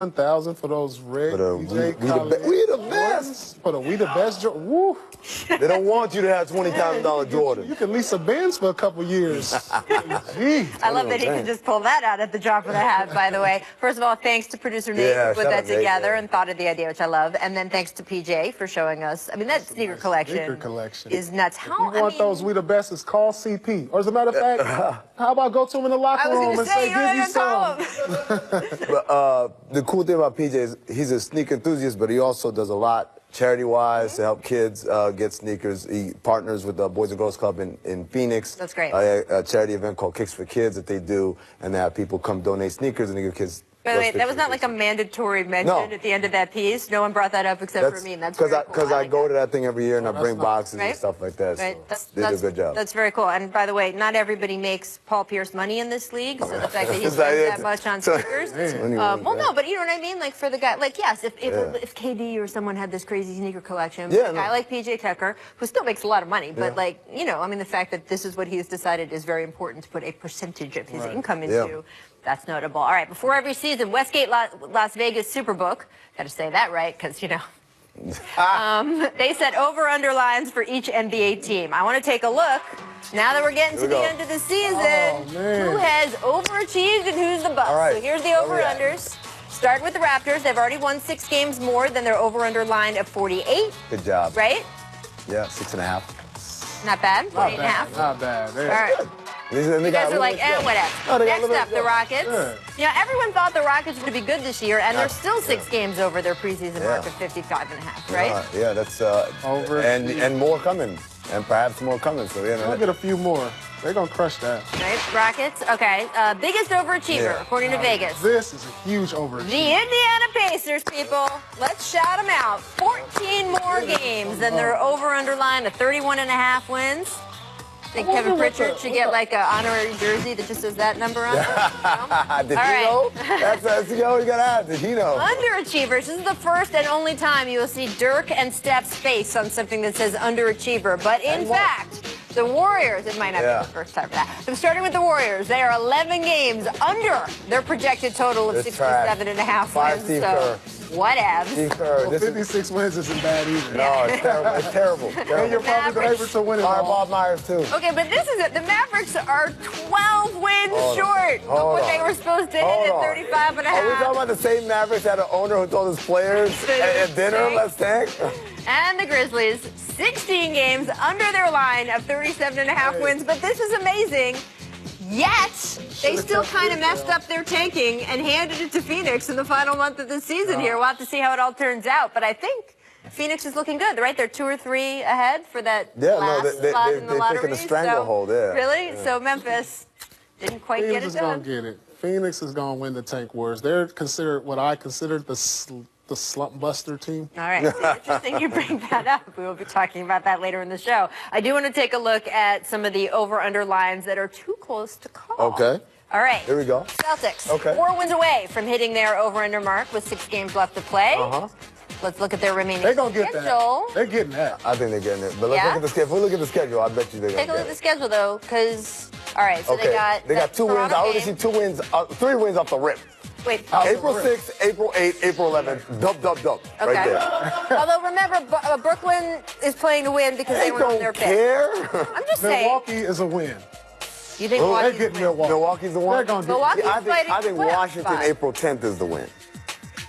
1,000 for those red DJ we the best. For the We the Best. Woo. They don't want you to have $20,000 Jordan. You can lease a Benz for a couple years. Gee. I love that he could just pull that out at the drop of the hat, by the way. First of all, thanks to producer Nate who put that together and thought of the idea, which I love. And then thanks to PJ for showing us. I mean, that sneaker collection is nuts. If you want those We the Best, is call CP. Or as a matter of fact, how about go to him in the locker room and say, give you some. But the cool thing about PJ is he's a sneaker enthusiast, but he also does a lot charity-wise to help kids get sneakers. He partners with the Boys and Girls Club in Phoenix. That's great. A charity event called Kicks for Kids that they do, and they have people come donate sneakers and they give kids. By the way, that was not like a mandatory mention at the end of that piece. No one brought that up except for me. And that's because I go to that thing every year and I bring boxes and stuff like that. Right. So they do a good job. That's very cool. And by the way, not everybody makes Paul Pierce money in this league. So the fact that he spends that much on sneakers. Well, no, but you know what I mean? Like for the guy, like yes, if KD or someone had this crazy sneaker collection, a guy like PJ Tucker, who still makes a lot of money, but like you know, I mean, the fact that this is what he's decided is very important to put a percentage of his income into. That's notable. All right, before every season, Westgate Las Vegas Superbook, got to say that right, because, you know, they set over-under lines for each NBA team. I want to take a look, now that we're getting to the end of the season, who has overachieved and who's the bust. So here's the over-unders. Starting with the Raptors, they've already won 6 games more than their over-under line of 48. Good job. Right? Yeah, 6.5. Not bad, 8.5. Not bad. All right. You guys are like, whatever. Next up, the Rockets. You know, everyone thought the Rockets would be good this year, and they're still 6 games over their preseason mark of 55.5, right? Yeah, that's over. And more coming, and perhaps more coming. So I'll get a few more. They're gonna crush that. Right, Rockets. Okay, biggest overachiever according to Vegas. This is a huge overachiever. The Indiana Pacers, people. Let's shout them out. 14 more games than their over/under line of 31.5 wins. I think Kevin Pritchard should get like an honorary jersey that just says that number on it. Did he know? That's you always gotta ask. Did he know? Underachievers. This is the first and only time you will see Dirk and Steph's face on something that says underachiever. But in fact, the Warriors, it might not be the first time for that. So starting with the Warriors, they are 11 games under their projected total of 67.5 wins. So whatevs. Well, 56 wins isn't bad either. No, it's terrible. It's terrible. And you're probably able to win it all. Bob Myers, too. Okay, but this is it. The Mavericks are 12 wins short of what they were supposed to hit at 35.5. Are we talking about the same Mavericks that an owner who told his players at dinner, let's tank? And the Grizzlies, 16 games under their line of 37.5 wins. But this is amazing. Yet, they still kind of messed up their tanking and handed it to Phoenix in the final month of the season here. We'll have to see how it all turns out. But I think Phoenix is looking good, right? They're 2 or 3 ahead for that last spot in the lottery. They're taking a stranglehold, Really? So Memphis didn't quite get it done. Phoenix is going to get it. Phoenix is going to win the tank wars. They're considered what I consider the slump buster team. All right, so interesting you bring that up. We will be talking about that later in the show. I do want to take a look at some of the over-under lines that are too close to call. Okay. All right. Here we go. Celtics, 4 wins away from hitting their over-under mark with 6 games left to play. Let's look at their remaining schedule. They're going to get that. They're getting that. I think they're getting it. But let's look at the schedule. If we look at the schedule, I bet you they're going to get it. Take a look at the schedule, though, because, all right, so they got 2 wins. I already see 2 wins, 3 wins off the rip. Wait. April 6th, April 8th, April 11th, dub. Right there. Although, remember, Brooklyn is playing to win because they were on their pick. I'm just saying. Milwaukee is a win. You think Milwaukee's the one? They're going to do it. I think Washington, April 10th is the win.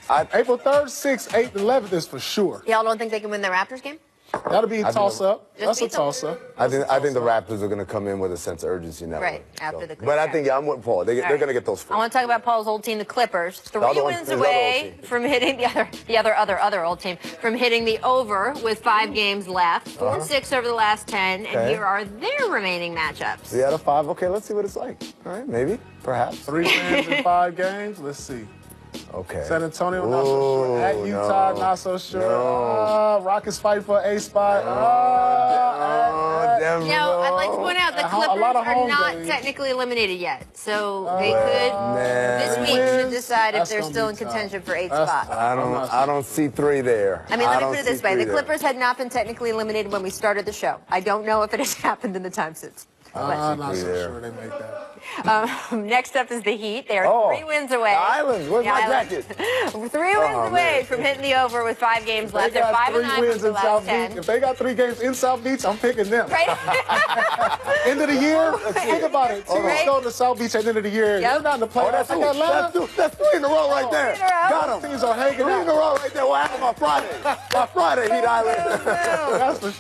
April 3rd, 6th, 8th, 11th is for sure. Y'all don't think they can win the Raptors game? That'll be a toss-up. That's a toss-up. I think the Raptors are going to come in with a sense of urgency now. Right, after the Clippers. But I think, I'm with Paul. They're going to get those 4. I want to talk about Paul's old team, the Clippers. 3 wins away from hitting the other old team, from hitting the over with 5 games left. 4-6 over the last 10, and here are their remaining matchups. 3 out of 5. Okay, let's see what it's like. All right, maybe, perhaps. 3 wins in 5 games. Let's see. Okay. San Antonio, not so sure. At Utah, not so sure. Rockets fight for a spot. I'd like to point out the Clippers are not technically eliminated yet. So they could, this week, should decide if they're still in contention for 8th spot. I don't see 3 there. I mean, let me put it this way. The Clippers had not been technically eliminated when we started the show. I don't know if it has happened in the time since. I'm not so sure they make that. Next up is the Heat. They are 3 wins away. The Islands. Where's my jacket? 3 wins away from hitting the over with 5 games left. They're 5-9 wins from in the South last 10. Beach. If they got 3 games in South Beach, I'm picking them. Right? End of the year, think about it. Teams Right. go to South Beach at the end of the year. Yep. They're not in the playoffs. That's They got Atlanta. that's 3 in a row right there. 3 in a row. Got them. Teams are hanging 3 in a out. row right there. What happened on Friday? On Friday, Heat Island. That's for,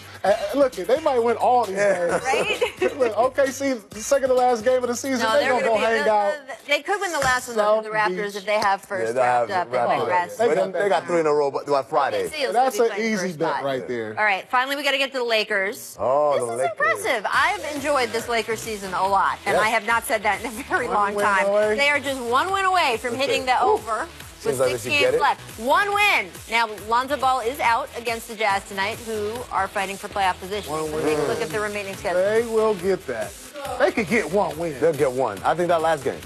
look, they might win all these games. Right? Look, OKC, the second to last game of the season, No, they're they're going to gonna go be. hang out. They could win the last one though, for the South Raptors Beach. if they have first they'll wrapped have up. They might rest. They They got 3 in a row, but by Friday. See, That's they'll be an playing easy first bet spot. right there. All right, finally we got to get to the Lakers. Oh, This the is Lakers. impressive. I've enjoyed this Lakers season a lot, and Yes. I have not said that in a very One long win time. away. They are just 1 win away from hitting the over. With Seems like 6 they should get games it. left. 1 win. Now, Lonzo Ball is out against the Jazz tonight, who are fighting for playoff position. One So win. take a look at the remaining schedule. They will get that. They could get 1 win. They'll get 1. I think that last game.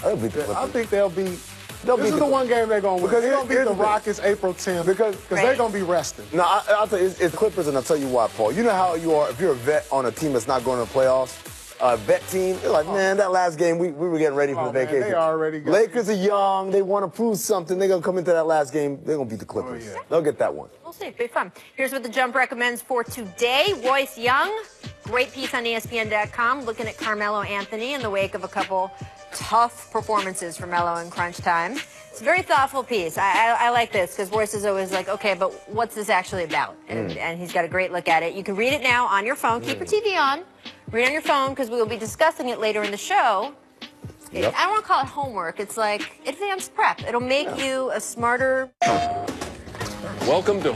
They'll beat the I Clippers. think they'll be. They'll This beat is the the one game they're going to win. Because They're going to beat here's the the thing. Rockets April 10th Because they're going to be resting. No, I'll tell you, it's Clippers, and I'll tell you why, Paul. You know how you are if you're a vet on a team that's not going to the playoffs. A vet team, they're like, man, that last game, we were getting ready for the man, vacation. they already got- Lakers are young. They want to prove something. They're going to come into that last game. They're going to beat the Clippers. yeah. They'll get that one. We'll see. It'll be fun. Here's what the Jump recommends for today. Royce Young, great piece on ESPN.com, looking at Carmelo Anthony in the wake of a couple tough performances for Melo in crunch time. It's a very thoughtful piece. I like this because Royce is always like, okay, but what's this actually about? And he's got a great look at it. You can read it now on your phone. Keep your TV on. Read on your phone because we will be discussing it later in the show. Yep. I don't want to call it homework. It's like advanced prep. It'll make you a smarter... Welcome to